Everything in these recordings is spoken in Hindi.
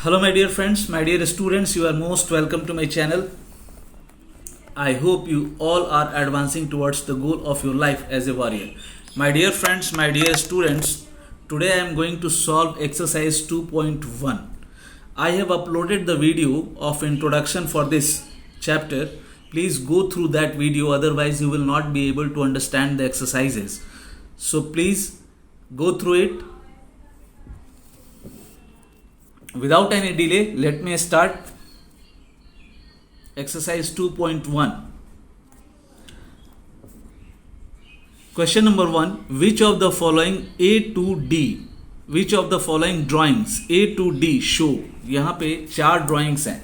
Hello my dear friends, my dear students, you are most welcome to my channel. I hope you all are advancing towards the goal of your life as a warrior. My dear friends, my dear students, today I am going to solve exercise 2.1. I have uploaded the video of introduction for this chapter. Please go through that video, otherwise you will not be able to understand the exercises. So please go through it. Without any delay, let me start exercise 2.1. Question number 1. Which of the following A to D, which of the following drawings A to D show? यहाँ पे 4 ड्राइंग्स हैं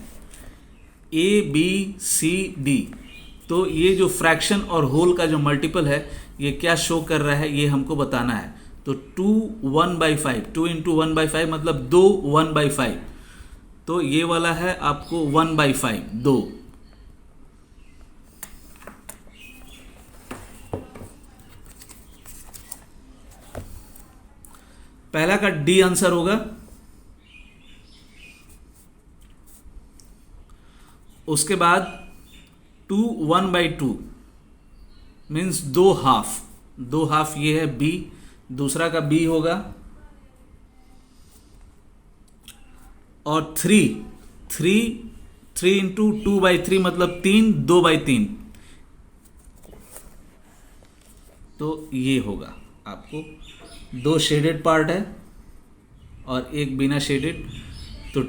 A, B, C, D. तो ये जो फ्रैक्शन और होल का जो मल्टीपल है ये क्या शो कर रहा है ये हमको बताना है. तो 2 1/5, 2 into 1/5 मतलब 2 1/5. तो ये वाला है आपको 1/5, 2. पहला का डी आंसर होगा. उसके बाद 2 1/2 मीन्स 2 हाफ ये है बी. दूसरा का बी होगा. और 3 into 2/3 मतलब 3 2/3. तो ये होगा आपको. 2 शेडेड पार्ट है और एक बिना शेडेड. तो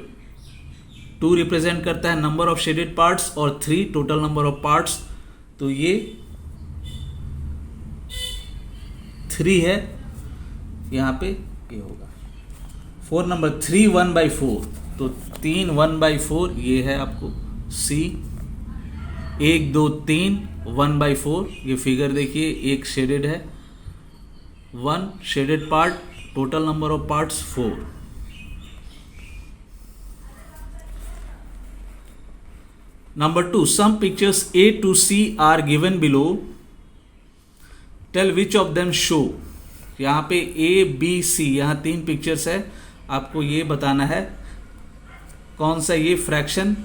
2 रिप्रेजेंट करता है नंबर ऑफ शेडेड पार्ट्स और 3 टोटल नंबर ऑफ पार्ट्स. तो ये 3 है यहाँ पे. ये होगा 4 नंबर 3 1/4. तो 3 1/4 ये है आपको सी. 1 2 3 1/4. ये फिगर देखिए, एक शेडेड है, 1 shaded part, total number of parts 4. Number 2. Some pictures A to C are given below. Tell which of them show. यहाँ पे A B C यहाँ 3 पिक्चर्स है. आपको ये बताना है कौन सा ये fraction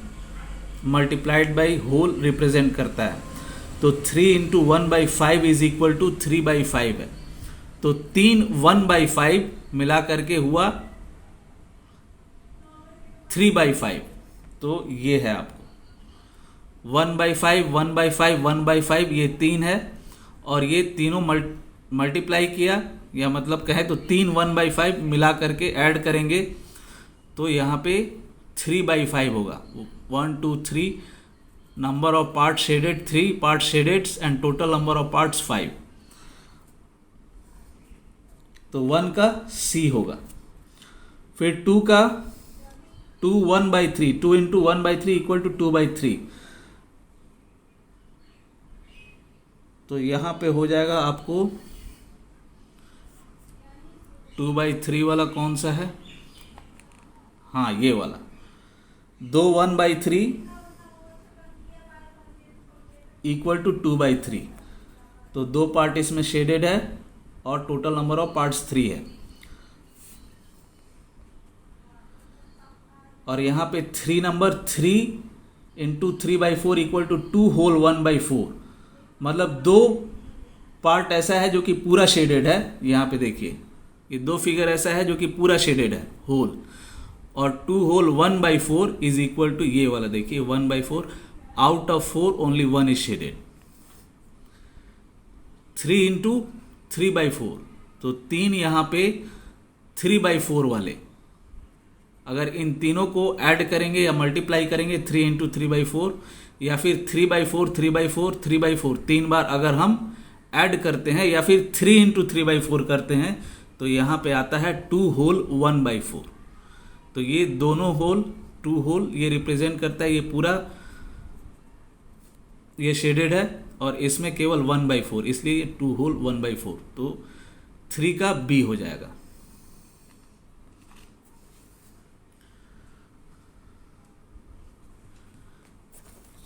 multiplied by whole represent करता है. तो 3 into 1/5 इज इक्वल टू 3/5 है. तो 3 1/5 मिला करके हुआ 3/5. तो ये है आपको 1/5 1/5 1/5 ये 3 है. और ये तीनों मल्टीप्लाई किया, या मतलब कहें तो 3 1/5 मिला करके ऐड करेंगे तो यहाँ पे 3/5 होगा. 1 2 3 number of part shaded 3 part shadeds and total number of parts 5. तो 1 का सी होगा. फिर 2 का 2 1/3, 2 into 1/3 इक्वल टू 2/3. तो यहां पे हो जाएगा आपको 2/3 वाला कौन सा है. हाँ, ये वाला. 2 1/3 इक्वल टू 2/3. तो 2 पार्ट इसमें शेडेड है और टोटल नंबर ऑफ पार्ट्स 3 है. और यहां पे 3 number 3 into 3/4 equal to 2 whole 1/4. मतलब 2 पार्ट ऐसा है जो कि पूरा शेडेड है. यहाँ पे देखिए, ये 2 फिगर ऐसा है जो कि पूरा शेडेड है होल. और 2 whole 1/4 इज इक्वल टू ये वाला देखिए 1/4. Out of 4 only 1 is shaded. 3 into 3/4. तो 3 यहाँ पे 3/4 वाले. अगर इन तीनों को ऐड करेंगे या मल्टीप्लाई करेंगे 3 into 3/4 या फिर 3/4 3/4 3/4 3 बार अगर हम ऐड करते हैं या फिर 3 into 3/4 करते हैं तो यहाँ पे आता है 2 whole 1/4. तो ये दोनों होल 2 होल ये रिप्रेजेंट करता है. ये पूरा ये शेडेड है और इसमें केवल 1/4, इसलिए ये 2 whole 1/4. तो 3 का बी हो जाएगा.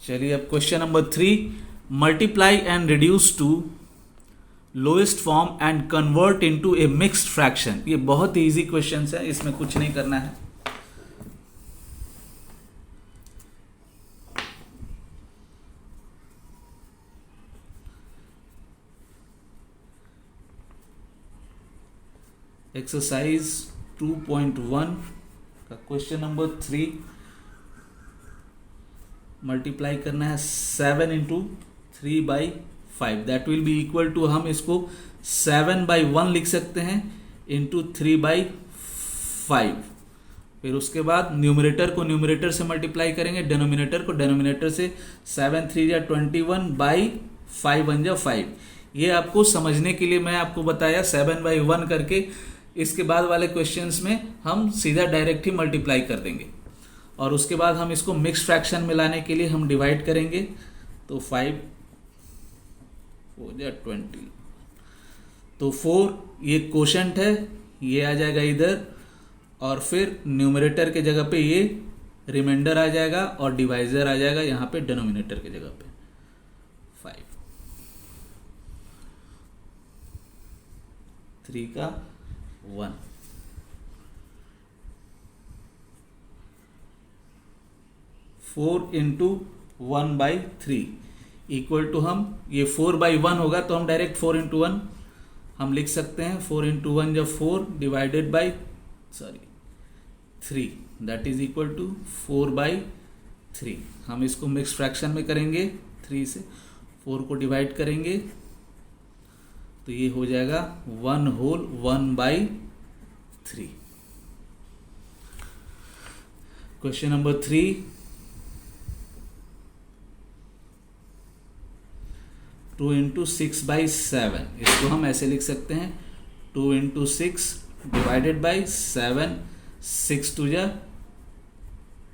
चलिए अब question number 3. Multiply and reduce to lowest form and convert into a mixed fraction. ये बहुत ही इजी क्वेश्चन है, इसमें कुछ नहीं करना है. एक्सरसाइज 2.1 का क्वेश्चन नंबर 3 मल्टीप्लाई करना है 7 into 3/5 that will be equal to, हम इसको 7/1 लिख सकते हैं इंटू 3/5। फिर उसके बाद न्यूमरेटर को न्यूमरेटर से मल्टीप्लाई करेंगे, डेनोमिनेटर को डेनोमिनेटर से। 7 3 जा 21/5 1 जा 5। ये आपको समझने के लिए मैं आपको बताया 7/1 करके। इसके बाद वाले क्वेश्चंस में हम सीधा डायरेक्ट ही मल्टीप्लाई कर देंगे और उसके बाद हम इसको मिक्स फ्रैक्शन में लाने के लिए हम डिवाइड करेंगे। तो 5 4 जा 20, तो 4 ये कोशेंट है, ये आ जाएगा इधर, और फिर न्यूमरेटर के जगह पे ये रिमाइंडर आ जाएगा और डिवाइजर आ जाएगा यहाँ पे डिनोमिनेटर के जगह पे 5। 3 का 1, 4 इंटू 1/3 इक्वल टू, हम ये 4/1 होगा तो हम डायरेक्ट 4 इंटू 1 हम लिख सकते हैं। 4 इंटू 1 जब 4 divided by 3 that is equal to 4/3। हम इसको मिक्स फ्रैक्शन में करेंगे, 3 से 4 को डिवाइड करेंगे तो ये हो जाएगा 1 होल 1/3। क्वेश्चन नंबर 3, 2 इंटू 6/7, इसको हम ऐसे लिख सकते हैं 2 इंटू 6 डिवाइडेड बाई 7, 6 2 जा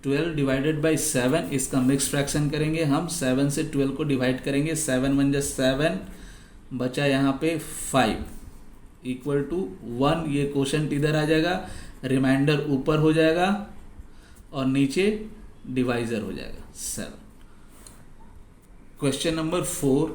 12 डिवाइडेड बाई 7। इसका मिक्स फ्रैक्शन करेंगे हम, 7 से 12 को डिवाइड करेंगे, 7 1 जा 7, बचा यहाँ पे 5 इक्वल टू 1। ये क्वोशंट इधर आ जाएगा, रिमाइंडर ऊपर हो जाएगा और नीचे डिवाइजर हो जाएगा 7। Question number 4,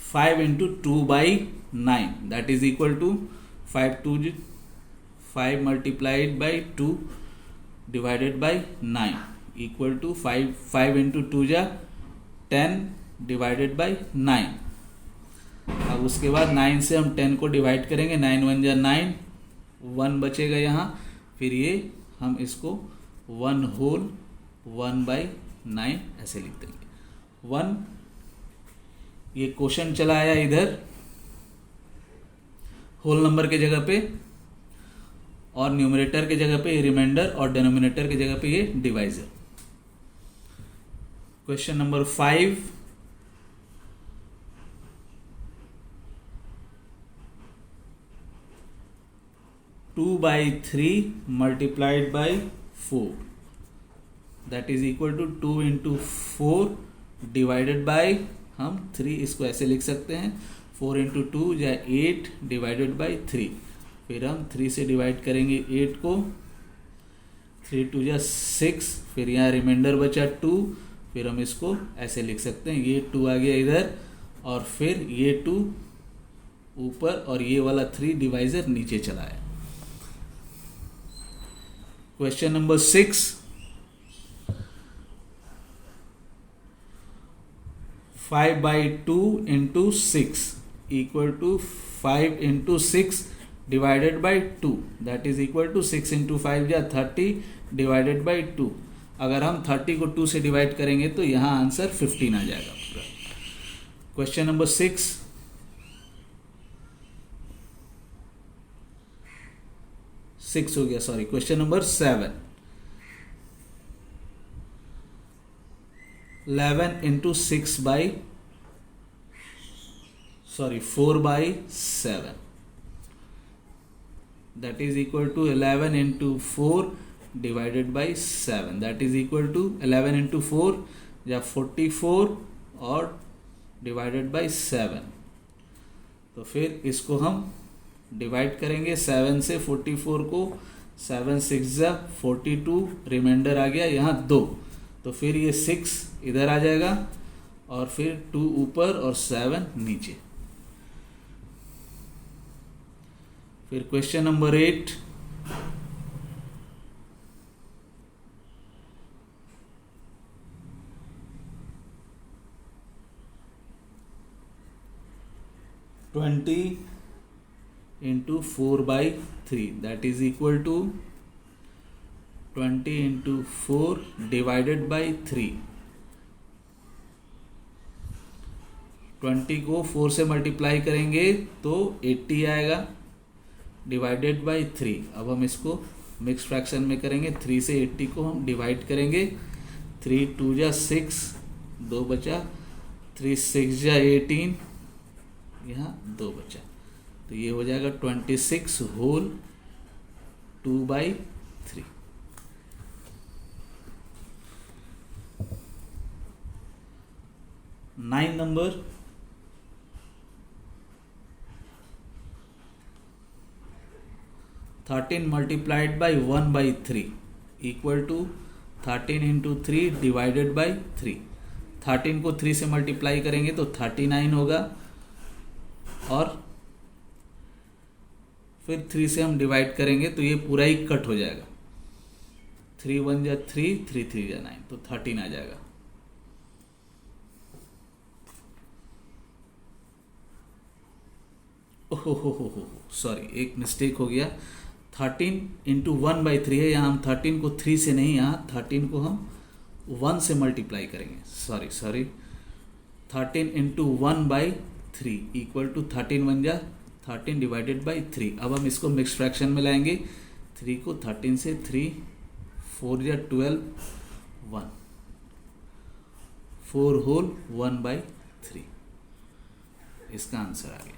five into 2/9 that is equal to 5 multiplied by 2 divided by 9 equal to 5 into 2 जा 10 डिवाइडेड बाई 9। अब उसके बाद 9 से हम 10 को डिवाइड करेंगे, 9 1 जा 9, 1 बचेगा यहाँ। फिर ये हम इसको 1 होल 1/9 ऐसे लिख देंगे। 1 ये क्वोशंट चला आया इधर होल नंबर के जगह पे, और न्यूमरेटर के जगह पे रिमाइंडर और डिनोमिनेटर के जगह पे ये divisor. Question number 5, two by 3 multiplied by 4 that is equal to 2 into 4 divided by, हम 3 इसको ऐसे लिख सकते हैं, 4 इंटू 2 या 8 डिवाइडेड बाई 3। फिर हम 3 से डिवाइड करेंगे 8 को, 3 2 या 6, फिर यहाँ रिमाइंडर बचा 2। फिर हम इसको ऐसे लिख सकते हैं, ये 2 आ गया इधर और फिर ये 2 ऊपर और ये वाला 3 डिवाइजर नीचे चला है। Question number 6, 5/2 into 6 equal to 5 into 6 divided by 2 that is equal to 6 into 5 या 30 डिवाइडेड बाई 2। अगर हम 30 को 2 से डिवाइड करेंगे तो यहाँ आंसर 15 आ जाएगा पूरा। क्वेश्चन नंबर 6, 6 हो गया, sorry. Question number 7, 11 into 4/7 that is equal to 11 into 4 divided by 7 that is equal to 11 into 4 या 44 और डिवाइडेड बाई 7। तो फिर इसको हम डिवाइड करेंगे 7 से 44 को, 7 6 जा 42, रिमाइंडर आ गया यहाँ 2, तो फिर ये 6 इधर आ जाएगा और फिर 2 ऊपर और 7 नीचे। फिर question number 8, 20 into 4/3, that is equal to 20 into 4 divided by 3. 20 को 4 से मल्टीप्लाई करेंगे तो 80 आएगा, डिवाइडेड बाई 3. अब हम इसको मिक्स फ्रैक्शन में करेंगे. 3 से 80 को हम डिवाइड करेंगे. 3 2 जा 6, 2 बचा. 3 6 जा 18, यहाँ 2 बचा. तो ये हो जाएगा 26 whole 2/3. Nine number, thirteen multiplied by 1/3 equal to 13 into 3 divided by 3. 13 को 3 से मल्टीप्लाई करेंगे तो 39 होगा, और फिर 3 से हम डिवाइड करेंगे तो ये पूरा ही कट हो जाएगा. 3 1 जा 3, 3 3 जा 9, तो 13 आ जाएगा. ओहो सॉरी, एक मिस्टेक हो गया. 13 इंटू 1/3 है, यहाँ हम 13 को 3 से नहीं, यहाँ 13 को हम 1 से मल्टीप्लाई करेंगे. सॉरी 13 इंटू 1/3 इक्वल टू 13 1 जा 13 डिवाइडेड बाई 3. अब हम इसको मिक्स फ्रैक्शन में लाएंगे. 3 को 13 से 3, 4 जा 12, 1, 4 होल 1/3. इसका आंसर आ गया.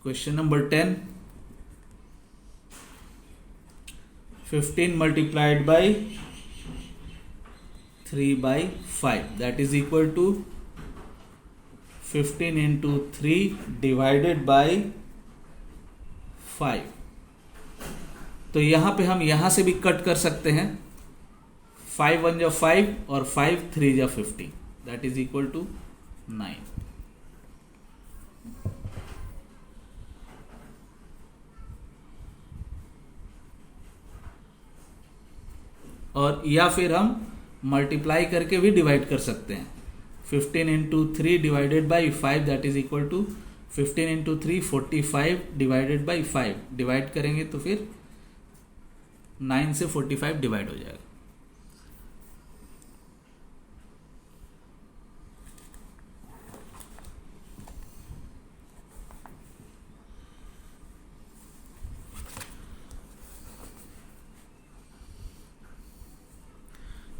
Question number 10. 15 multiplied by 3/5, that is equal to 15 into 3 divided by 5. तो यहाँ पे हम यहाँ से भी कट कर सकते हैं. 5 1 जा 5 और 5 3 जा 15, that is equal to 9. और या फिर हम मल्टीप्लाई करके भी डिवाइड कर सकते हैं. 15 into 3 divided by 5, that is equal to 15 into 3 45 divided by 5. Divide करेंगे तो फिर 9 से 45 डिवाइड हो जाएगा.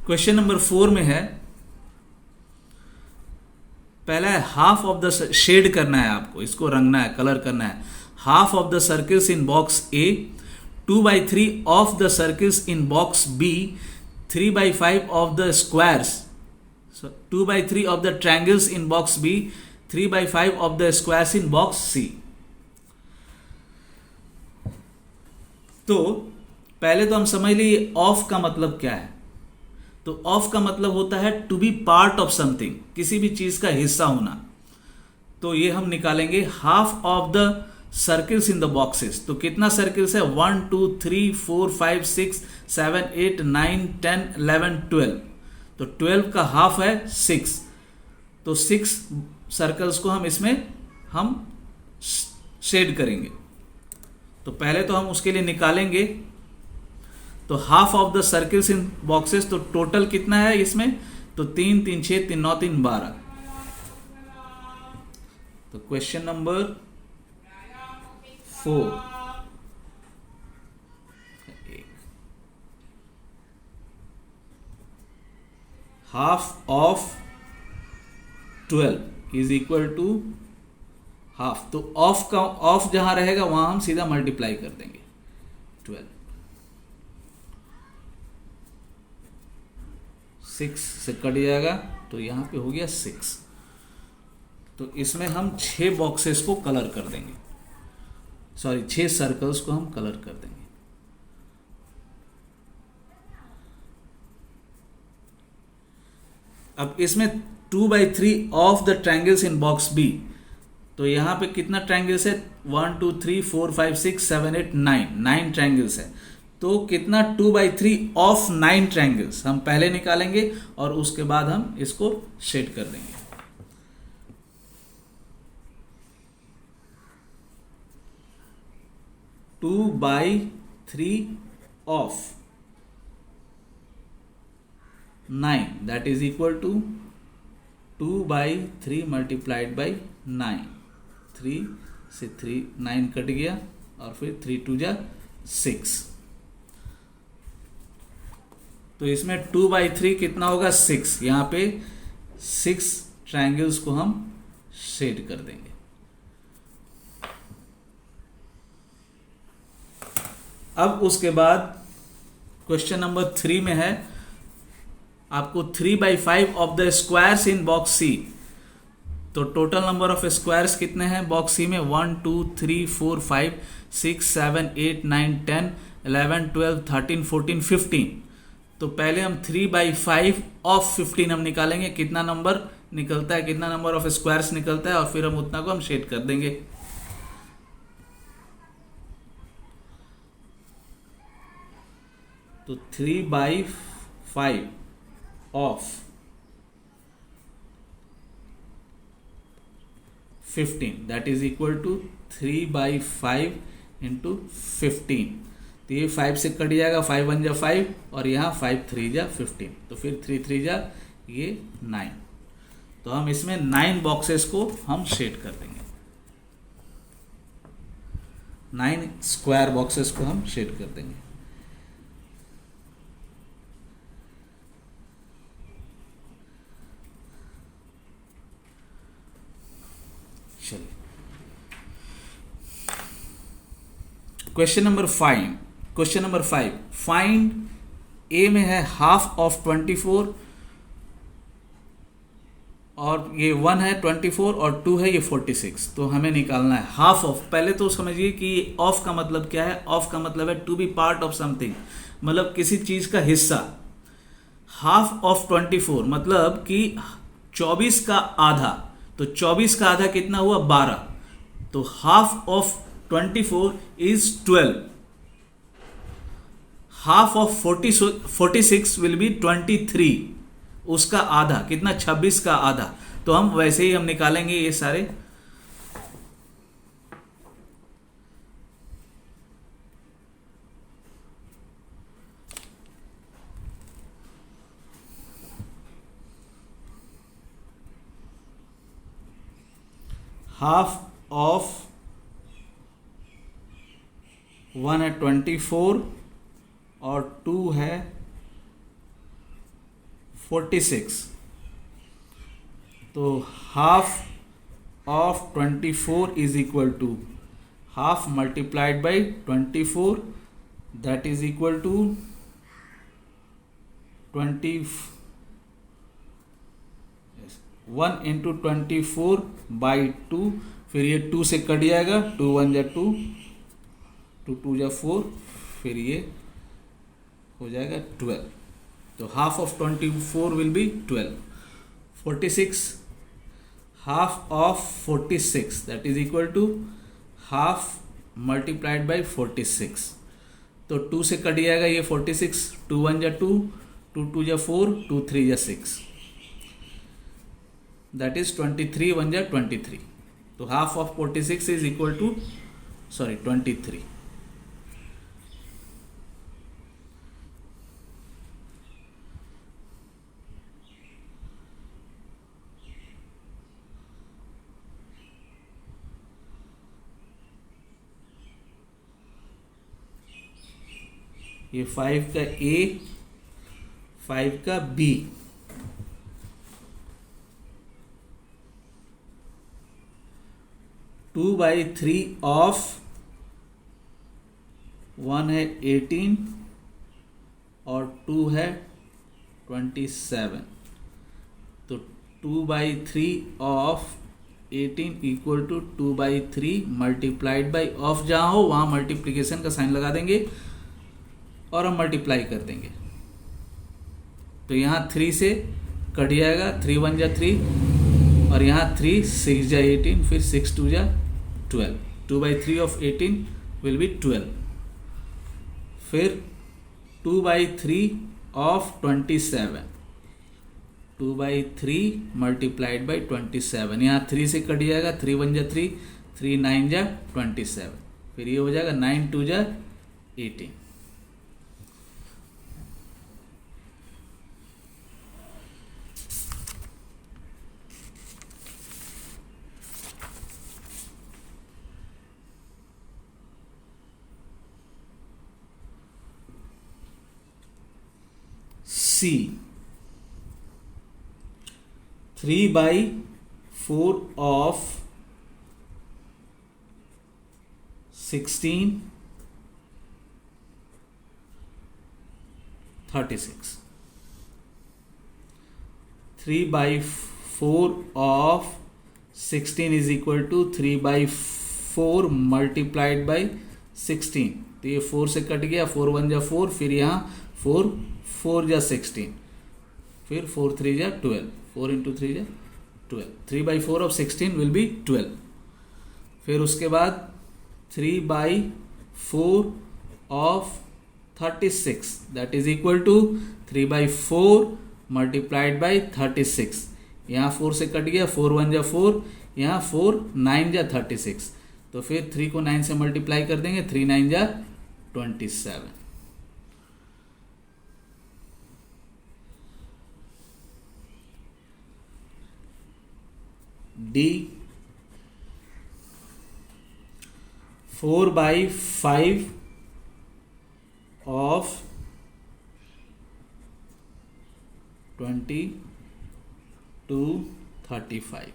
क्वेश्चन नंबर 4 में है, पहला है हाफ ऑफ द, शेड करना है आपको, इसको रंगना है, कलर करना है. Half of the circles in box A, 2/3 of the circles in box B, 3/5 of the squares, 2/3 of the triangles in box B, 3/5 of the squares in box C. तो पहले तो हम समझ लिए ऑफ का मतलब क्या है. तो ऑफ का मतलब होता है to be part of something, किसी भी चीज का हिस्सा होना. तो ये हम निकालेंगे half of the circles in the boxes. तो कितना सर्किल्स है, 1 2 3 4 5 6 7 8 9 10 11 12. तो 12 का हाफ है 6. तो 6 सर्कल्स को हम इसमें हम शेड करेंगे. तो पहले तो हम उसके लिए निकालेंगे. तो half of the circles in boxes, तो टोटल कितना है इसमें, तो 3 3 6 3 9 3 12. तो question number 4, half of 12 is equal to half. तो ऑफ का, ऑफ जहां रहेगा वहां हम सीधा मल्टीप्लाई कर देंगे. 12 6 से कट जाएगा, तो यहां पे हो गया 6. तो इसमें हम 6 बॉक्सेस को कलर कर देंगे, 6 सर्कल्स को हम कलर कर देंगे. अब इसमें 2/3 of the triangles in box B. तो यहाँ पे कितना ट्रायंगल्स है? 1 2 3 4 5 6 7 8 9 ट्रायंगल्स है। तो कितना 2/3 ऑफ 9 ट्रायंगल्स हम पहले निकालेंगे और उसके बाद हम इसको शेड कर देंगे। Two by three of 9 that is equal to 2/3 multiplied by 9। 3 से 3 9 कट गया और फिर 3 2 जा 6। तो इसमें 2/3 कितना होगा? 6। यहाँ पे 6 ट्रायंगल्स को हम शेड कर देंगे। अब उसके बाद क्वेश्चन नंबर 3 में है आपको 3/5 of the squares in box C. तो टोटल नंबर ऑफ स्क्वायर्स कितने हैं बॉक्स सी में? 1 2 3 4 5 6 7 8 9 10 11 12 13 14 15। तो पहले हम 3/5 ऑफ 15 हम निकालेंगे, कितना नंबर निकलता है, कितना नंबर ऑफ स्क्वायर्स निकलता है, और फिर हम उतना को हम शेड कर देंगे। तो 3/5 of 15 that is equal to 3/5 into 15। तो ये 5 से कट जाएगा, 5 1 जा 5 और यहाँ 5 3 जा 15। तो फिर 3 3 जा ये 9। तो हम इसमें 9 बॉक्सेस को हम शेड कर देंगे, 9 स्क्वायर बॉक्सेस को हम शेड कर देंगे। चलिए क्वेश्चन नंबर 5 फाइंड ए में है हाफ ऑफ 24 और ये 1 है 24 और 2 है ये 46। तो हमें निकालना है हाफ ऑफ। पहले तो समझिए कि ऑफ का मतलब क्या है। ऑफ का मतलब है to be part of something, मतलब किसी चीज का हिस्सा। हाफ ऑफ 24 मतलब कि 24 का आधा। तो 24 का आधा कितना हुआ? 12। तो half of 24 is 12। Half of 46 will be 23। उसका आधा कितना? 26 का आधा। तो हम वैसे ही हम निकालेंगे ये सारे। हाफ ऑफ 1 है 24 और 2 है 46। तो half of 24 is equal to half multiplied by 24 that is equal to 1 into 24/2। फिर ये 2 से कट जाएगा, 2 1 जा 2, 2 2 जा 4, फिर ये हो जाएगा 12। तो half of 24 will be 12। 46 half of 46 that is equal to half multiplied by 46। तो 2 से कट जाएगा ये 46, 2 1 जा 2, 2 2 जा 4, 2 3 जा 6, दैट इज 23 1 जा 23। तो half of 46 is equal to 23। ये 5 का ए, 5 का बी। टू बाई 3 ऑफ 1 है 18 और 2 है 27। तो 2/3 of 18 equal to 2/3 multiplied by of जहाँ हो वहाँ मल्टीप्लीकेशन का साइन लगा देंगे और हम मल्टीप्लाई कर देंगे। तो यहाँ 3 से कट जाएगा, 3 1 जा 3 और यहाँ 3 6 जा 18, फिर 6 2 जा 12, 2/3 ऑफ 18 विल बी 12, फिर 2/3 ऑफ 27, 2/3 मल्टीप्लाइड बाई 27, यहाँ 3 से कट जाएगा, 3 1 जा 3, 3 9 जा 27, फिर ये हो जाएगा 9 2 जा 18। C 3/4 of 16 36, 3/4 of 16 is equal to 3/4 multiplied by 16, तो ये 4 से कट गया, 4 1 जा 4, फिर यहाँ 4 4 जा 16, फिर 4 3 जा 12, 4 इंटू 3 जा 12, 3/4 ऑफ 16 विल बी 12, फिर उसके बाद 3/4 of 36 that is equal to 3/4 multiplied by 36, यहाँ 4 से कट गया, 4 1 जा 4, यहाँ 4 9 जा 36, तो फिर 3 को 9 से मल्टीप्लाई कर देंगे, 3 9 जा 27। D 4/5 of 20 to 35,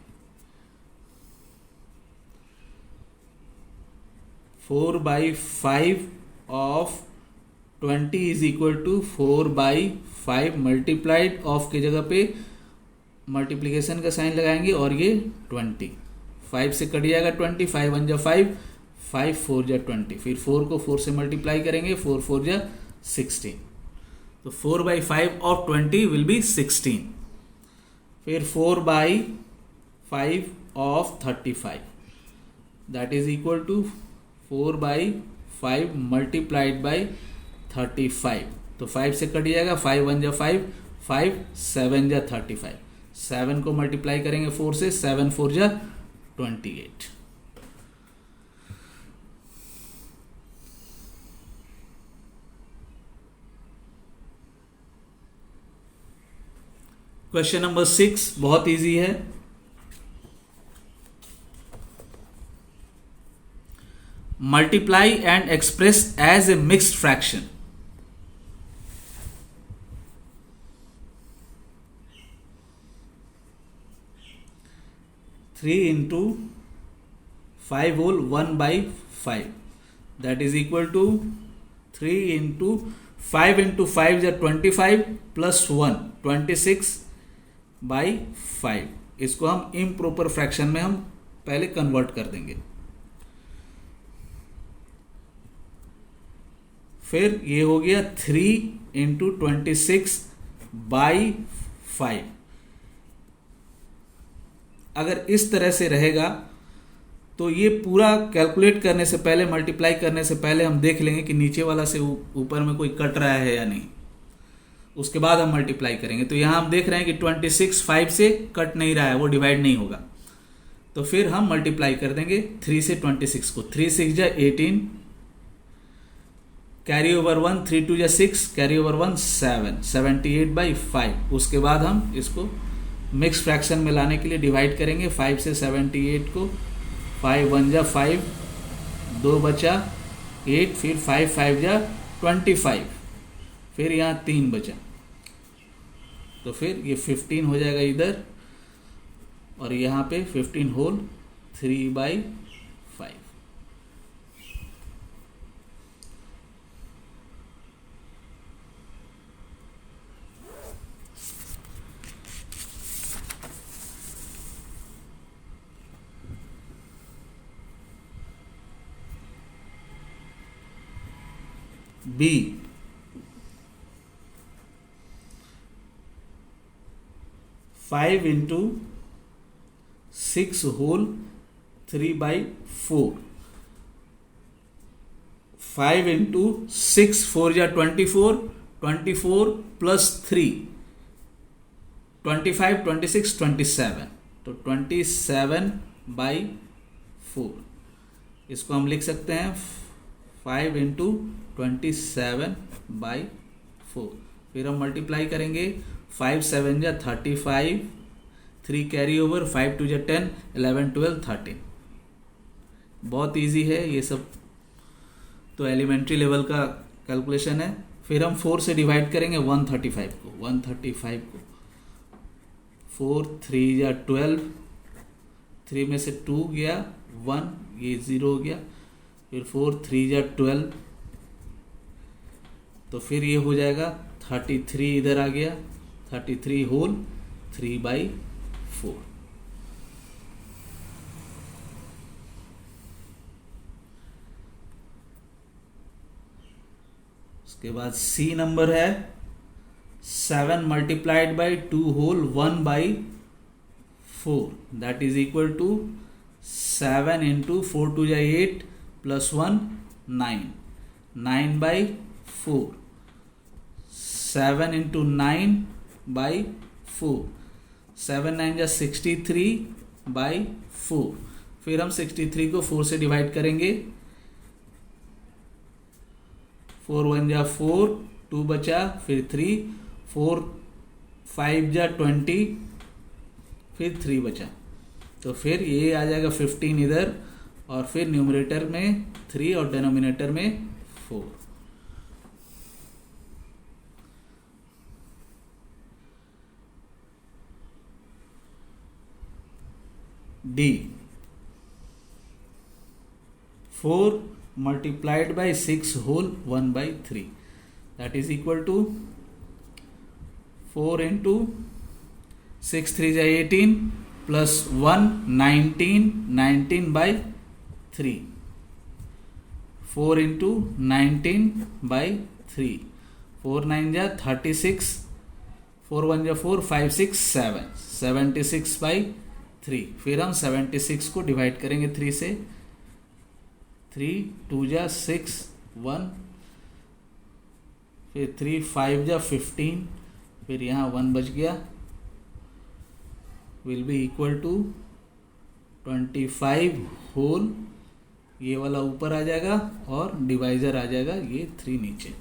4/5 of 20 is equal to 4/5 multiplied of की जगह पे मल्टीप्लिकेशन का साइन लगाएंगे और ये 20, 5 से कट जाएगा 20, 5 1 जा 5, 5 4 जा 20, फिर 4 को 4 से मल्टीप्लाई करेंगे, 4 4 जा 16, तो 4/5 ऑफ 20 विल बी 16, फिर 4/5 of 35 that is equal to 4/5 multiplied by 35, तो 5 से कट जाएगा, 5 1 जा 5, 5 7 जा 35, 7 को मल्टीप्लाई करेंगे 4 से, 7 4 जा 28। क्वेश्चन नंबर 6 बहुत इजी है। Multiply and express as a mixed fraction. Three into 5 whole 1/5 that is equal to 3 into 5 into 5 या 25 प्लस 1 26/5। इसको हम इम्प्रॉपर फ्रैक्शन में हम पहले कन्वर्ट कर देंगे। फिर ये हो गया 3 इंटू 26/5। अगर इस तरह से रहेगा तो ये पूरा कैलकुलेट करने से पहले, मल्टीप्लाई करने से पहले हम देख लेंगे कि नीचे वाला से ऊपर में कोई कट रहा है या नहीं, उसके बाद हम मल्टीप्लाई करेंगे। तो यहाँ हम देख रहे हैं कि 26 5 से कट नहीं रहा है, वो डिवाइड नहीं होगा, तो फिर हम मल्टीप्लाई कर देंगे 3 से 26 को। 3 6 जा 18, कैरी ओवर 1, 3 2 जा 6, कैरी ओवर 1 7, 78/5। उसके बाद हम इसको मिक्स फ्रैक्शन में लाने के लिए डिवाइड करेंगे 5 से 78 को, 5 1 जा 5, 2 बचा 8, फिर 5 5 जा 25, फिर यहाँ 3 बचा, तो फिर ये 15 हो जाएगा इधर, और यहाँ पे 15 whole 3/5। B 5 into 6 whole 3/4. 5 into 6, 4 या 24, 24 plus 3, 25, 26, 27, तो 27/4. इसको हम लिख सकते हैं 5 into 27/4. फिर हम मल्टीप्लाई करेंगे, 5 7 जा 35, 3 कैरी ओवर, 5 2 जा 10, 11 12 13. बहुत इजी है ये सब, तो एलिमेंट्री लेवल का कैलकुलेशन है. फिर हम 4 से डिवाइड करेंगे 135 को. 4 3 या 12, 3 में से 2 गया, 1 ये 0 हो गया. फिर 4 3 या 12, तो फिर ये हो जाएगा 33, इधर आ गया 33 होल 3/4. उसके बाद सी नंबर है 7 multiplied by 2 whole 1/4. That is equal to 7 into 4 2 जा 8 प्लस 1 9, 9/4. 7 इंटू 9/4, 7 9 जा 63/4. फिर हम 63 को 4 से डिवाइड करेंगे, 4 1 जा 4, 2 बचा, फिर 3, 4 5 जा 20, फिर 3 बचा. तो फिर ये आ जाएगा 15 इधर, और फिर न्यूमरेटर में 3 और डिनोमिनेटर में 4. D 4 multiplied by 6 whole 1/3. That is equal to 4 into 6 3 जा 18 plus 1 19, 19/3. 4 into 19/3. 4 9 जा 36, 4 1 जा 4, 5 6 7, 76/3. फिर हम 76 को डिवाइड करेंगे 3 से, 3 2 जा 6 1, फिर 3 5 जा 15, फिर यहाँ 1 बच गया. Will be equal to 25 whole, ये वाला ऊपर आ जाएगा और डिवाइजर आ जाएगा ये 3 नीचे.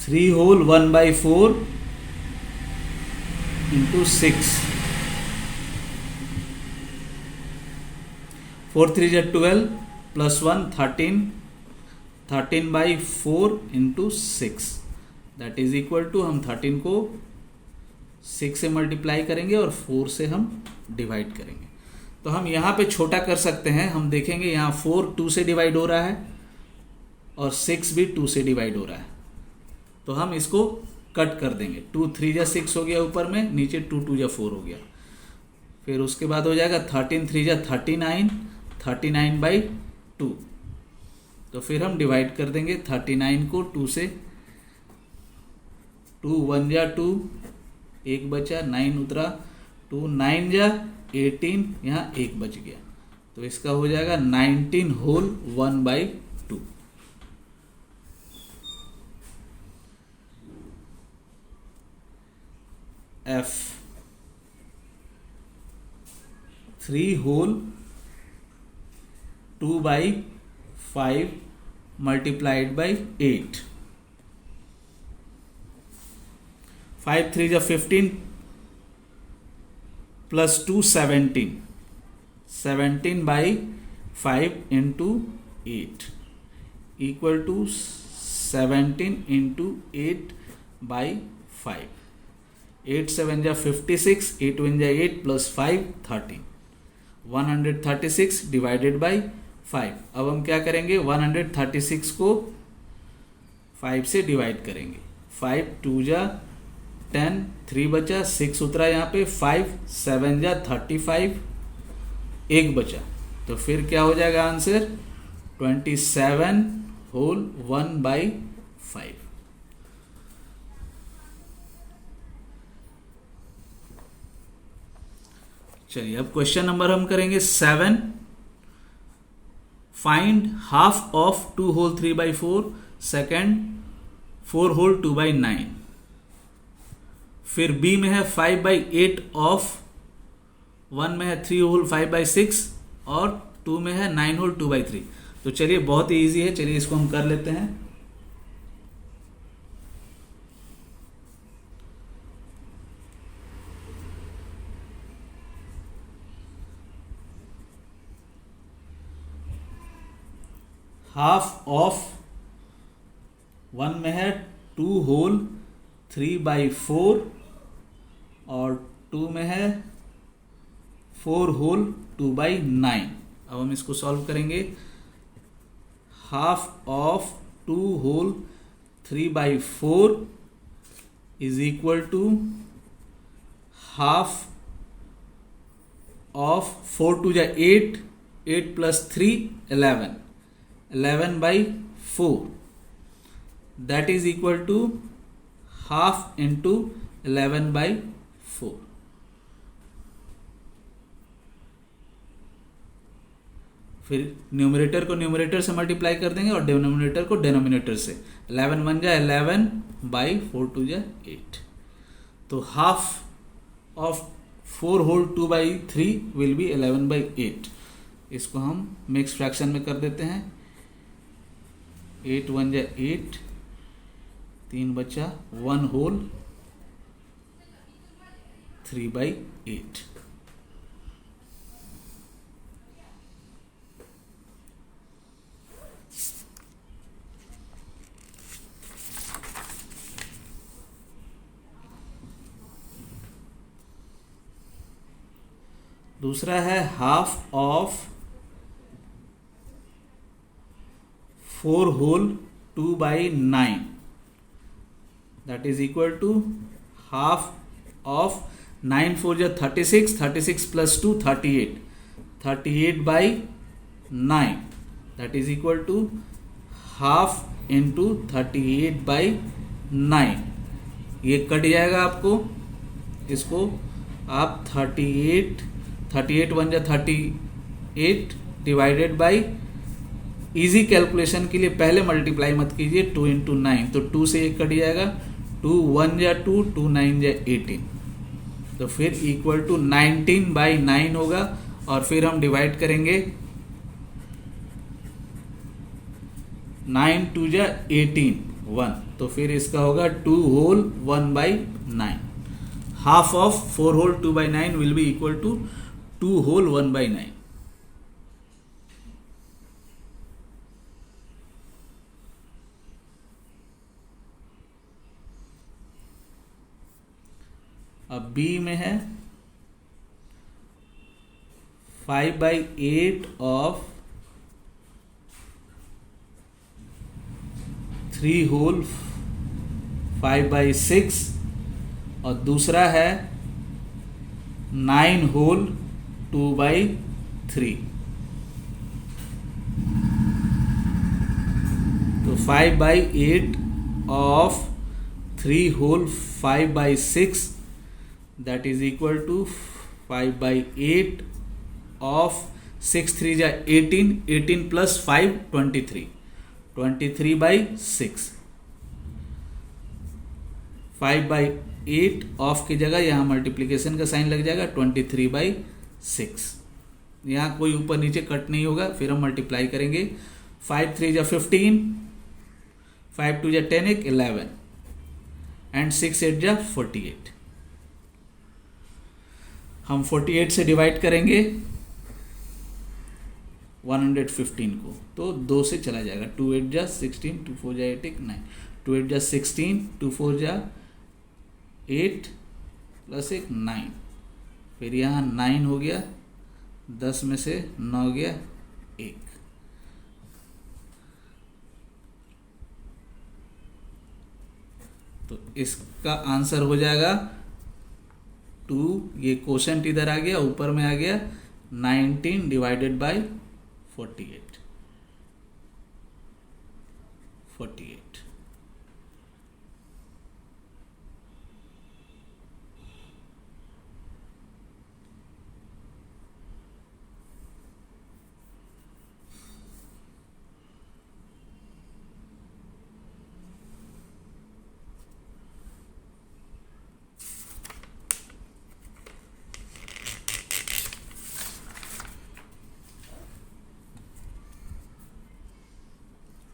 Three whole 1/4 into 6. 4 3 जा 12 plus 1 13, 13/4 into 6. That is equal to, हम 13 को 6 से मल्टीप्लाई करेंगे और 4 से हम डिवाइड करेंगे. तो हम यहाँ पे छोटा कर सकते हैं. हम देखेंगे यहाँ 4 2 से डिवाइड हो रहा है और 6 भी 2 से डिवाइड हो रहा है, तो हम इसको कट कर देंगे. 2 3 जा 6 हो गया ऊपर में, नीचे 2 2 जा 4 हो गया. फिर उसके बाद हो जाएगा 13 3 जा 39, 39/2. तो फिर हम डिवाइड कर देंगे 39 को 2 से. 2 1 जा 2, 1 बचा, 9 उतरा, 2 9 जा 18, यहाँ 1 बच गया. तो इसका हो जाएगा 19 whole 1/2. F 3 whole 2/5 multiplied by 8. 5 3 जा 15 plus 2 17, 17/5 into 8 equal to 17 into 8/5. 8 7 जा 56, 8 1 जा 8 प्लस 5 13, 136 डिवाइडेड बाई 5। अब हम क्या करेंगे, 136 को 5 से डिवाइड करेंगे। 5 2 जा 10, 3 बचा, 6 उतरा यहाँ पे, 5 7 जा 35, 1 बचा, तो फिर क्या हो जाएगा आंसर 27 होल 1/5। चलिए अब क्वेश्चन नंबर हम करेंगे 7। Find half of 2 whole 3/4, second 4 whole 2/9। फिर बी में है 5/8 ऑफ, 1 में है 3 होल 5/6 और 2 में है 9 होल 2/3। तो चलिए बहुत ही ईजी है, चलिए इसको हम कर लेते हैं। हाफ ऑफ 1 में है 2 होल 3/4 और 2 में है 4 होल 2/9। अब हम इसको सॉल्व करेंगे। Half of 2 whole 3/4 is equal to half of 4 2 जा 8, 8 plus 3 11, 11/4, that is equal to half into 11/4। फिर न्यूमरेटर को न्यूमरेटर से मल्टीप्लाई कर देंगे और डिनोमिनेटर को डिनोमिनेटर से। 11 1 जा 11/4 2 जा 8, तो half of 4 whole 2/3 will be 11/8। इसको हम मिक्स फ्रैक्शन में कर देते हैं। 8 1 जा 8, 3 बचा, 1 होल 3/8। दूसरा है half of 4 whole 2/9, that is equal to half of 9 4 जा 36, 36 plus 2 38, 38/9, that is equal to half into 38/9। ये कट जाएगा आपको, इसको आप 38 1 जा 38 डिवाइडेड बाई, इजी कैलकुलेशन के लिए पहले मल्टीप्लाई मत कीजिए, 2 इंटू 9, तो 2 से 1 कट जाएगा, 2 1 जा 2, 2 9 जा 18, तो फिर इक्वल टू 19/9 होगा। और फिर हम डिवाइड करेंगे, 9 2 जा 18 1, तो फिर इसका होगा 2 whole 1/9। Half of 4 whole 2/9 will be equal to 2 whole 1/9। अब बी में है 5/8 ऑफ 3 होल 5/6 और दूसरा है 9 होल 2/3। तो 5/8 of 3 whole 5/6 that is equal to 5/8 of 6 3 जा 18, 18 plus 5 23, 23/6। 5/8 ऑफ की जगह यहाँ मल्टीप्लीकेशन का साइन लग जाएगा, 23/6। यहाँ कोई ऊपर नीचे कट नहीं होगा। फिर हम मल्टीप्लाई करेंगे, 5 3 जा 15, 5 2 जा 10 1 11 एंड 6 8 जा 48। हम 48 से डिवाइड करेंगे 115 को, तो 2 से चला जाएगा, 2 8 जा 16, 2 4 जा 8 9, 2 8 जा 16, 2 4 जा 8 प्लस एक 9, फिर यहाँ 9 हो गया, 10 में से 9 गया 1, तो इसका आंसर हो जाएगा 2। ये क्वोशंट इधर आ गया, ऊपर में आ गया 19 डिवाइडेड बाय 48।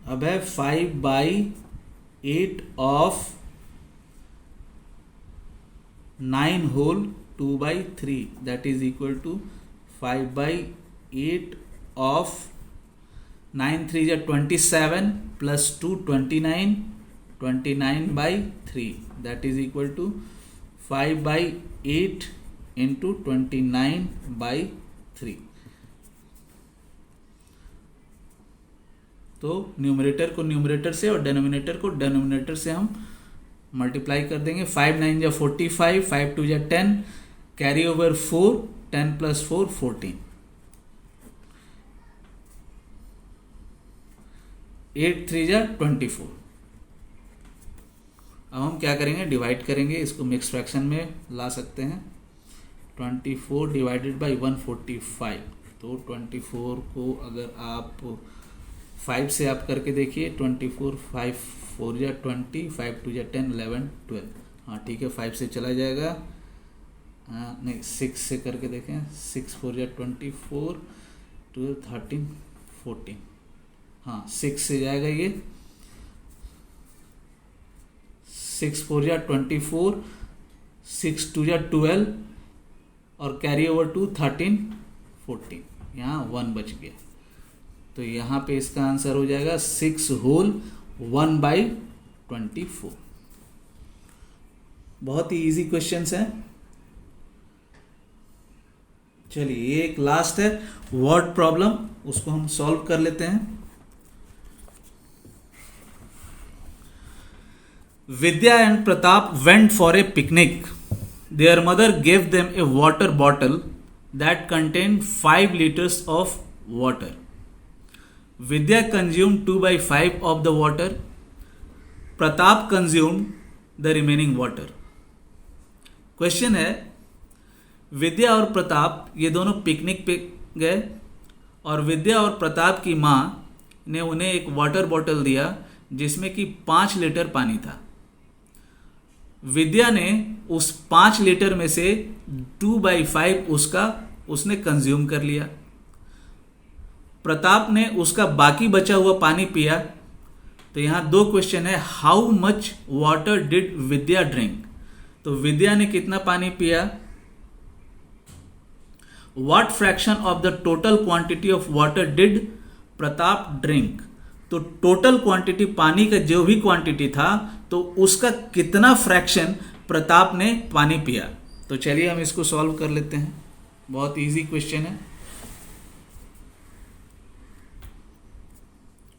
अब है 5/8 of 9 whole 2/3, that is equal to 5/8 of 9 3 या 27 plus 2 29, 29/3, that is equal to 5/8 into 29/3। तो न्यूमरेटर को न्यूमरेटर से और डेनोमिनेटर को डेनोमिनेटर से हम मल्टीप्लाई कर देंगे। 5 9 या 45, 5 2 या 10, कैरी ओवर 4, 10 प्लस 4 14, 8 3 या 24। अब हम क्या करेंगे, डिवाइड करेंगे, इसको मिक्स फ्रैक्शन में ला सकते हैं। 24 डिवाइडेड बाई 145, तो 24 को अगर आप 5 से आप करके देखिए, 24 5 4 या 20, 5 2 या 10, 11 12, हाँ ठीक है 5 से चला जाएगा, हाँ नहीं 6 से करके देखें, 6 4 या 24, 12 13 14, हाँ 6 से जाएगा ये, 6 4 या 24, 6 2 या 12 और कैरी ओवर 2 13 14, यहाँ 1 बच गया, तो यहाँ पे इसका आंसर हो जाएगा 6 होल 1/24। बहुत ही इजी क्वेश्चंस हैं। चलिए ये एक लास्ट है वर्ड प्रॉब्लम, उसको हम सॉल्व कर लेते हैं। Vidya and Pratap went for a picnic. Their mother gave them a water bottle that contained 5 liters of water. Vidya consumed 2/5 of the water. Pratap consumed the remaining water. Question है, विद्या और प्रताप ये दोनों पिकनिक पे गए और विद्या और प्रताप की माँ ने उन्हें एक वाटर बॉटल दिया जिसमें कि 5 लीटर पानी था। विद्या ने उस 5 लीटर में से 2/5 उसने कंज्यूम कर लिया। प्रताप ने उसका बाकी बचा हुआ पानी पिया। तो यहाँ 2 क्वेश्चन है, how much water did Vidya drink, तो विद्या ने कितना पानी पिया। What fraction of the total quantity of water did Pratap drink, तो टोटल क्वांटिटी पानी का जो भी क्वांटिटी था तो उसका कितना फ्रैक्शन प्रताप ने पानी पिया। तो चलिए हम इसको सॉल्व कर लेते हैं, बहुत इजी क्वेश्चन है।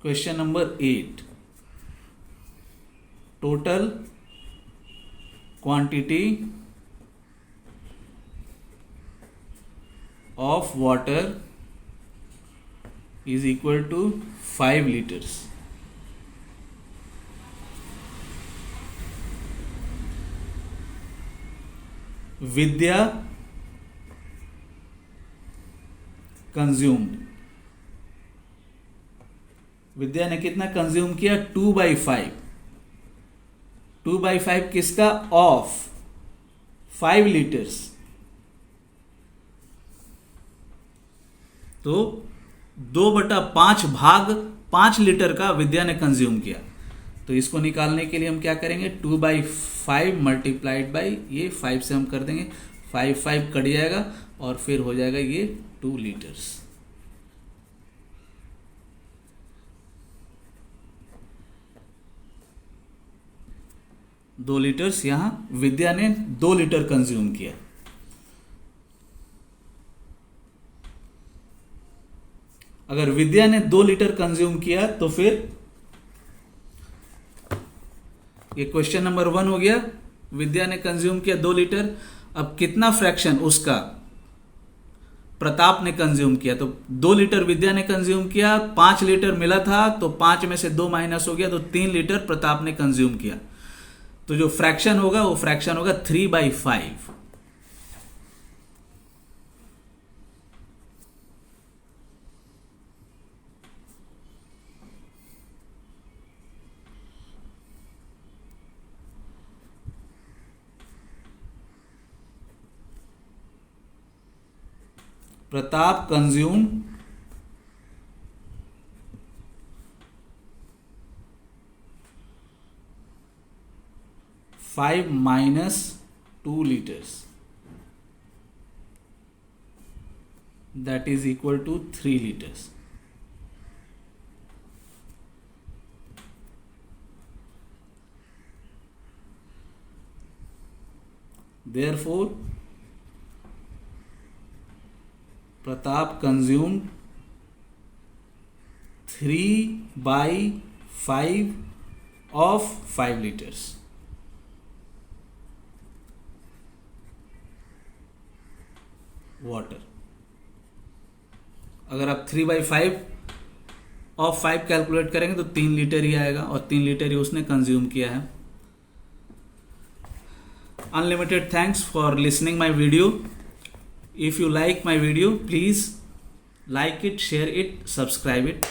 Question number 8, total quantity of water is equal to 5 liters. Vidya consumed, Vidya ने कितना कंज्यूम किया, 2/5। 2/5 किसका, ऑफ 5 लीटर्स, तो 2/5 भाग 5 लीटर का विद्या ने कंज्यूम किया। तो इसको निकालने के लिए हम क्या करेंगे, 2/5 मल्टीप्लाइड बाई ये 5 से हम कर देंगे, 5 5 कट जाएगा और फिर हो जाएगा ये 2 लीटर्स। 2 लीटर्स, यहां विद्या ने 2 लीटर कंज्यूम किया। अगर विद्या ने 2 लीटर कंज्यूम किया तो फिर ये क्वेश्चन नंबर 1 हो गया। विद्या ने कंज्यूम किया 2 लीटर। अब कितना फ्रैक्शन उसका प्रताप ने कंज्यूम किया? तो 2 लीटर विद्या ने कंज्यूम किया, 5 लीटर मिला था, तो 5 में से 2 माइनस हो गया, तो 3 लीटर प्रताप ने कंज्यूम किया। तो जो फ्रैक्शन होगा वो फ्रैक्शन होगा 3/5। Pratap consume 5 minus 2 liters, that is equal to 3 liters. Therefore, Pratap consumed 3/5 of 5 liters. Water. अगर आप 3/5 ऑफ 5 कैलकुलेट करेंगे तो 3 लीटर ही आएगा, और 3 लीटर ही उसने कंज्यूम किया है। Unlimited thanks for listening my video. If you like my video, please like it, share it, subscribe it.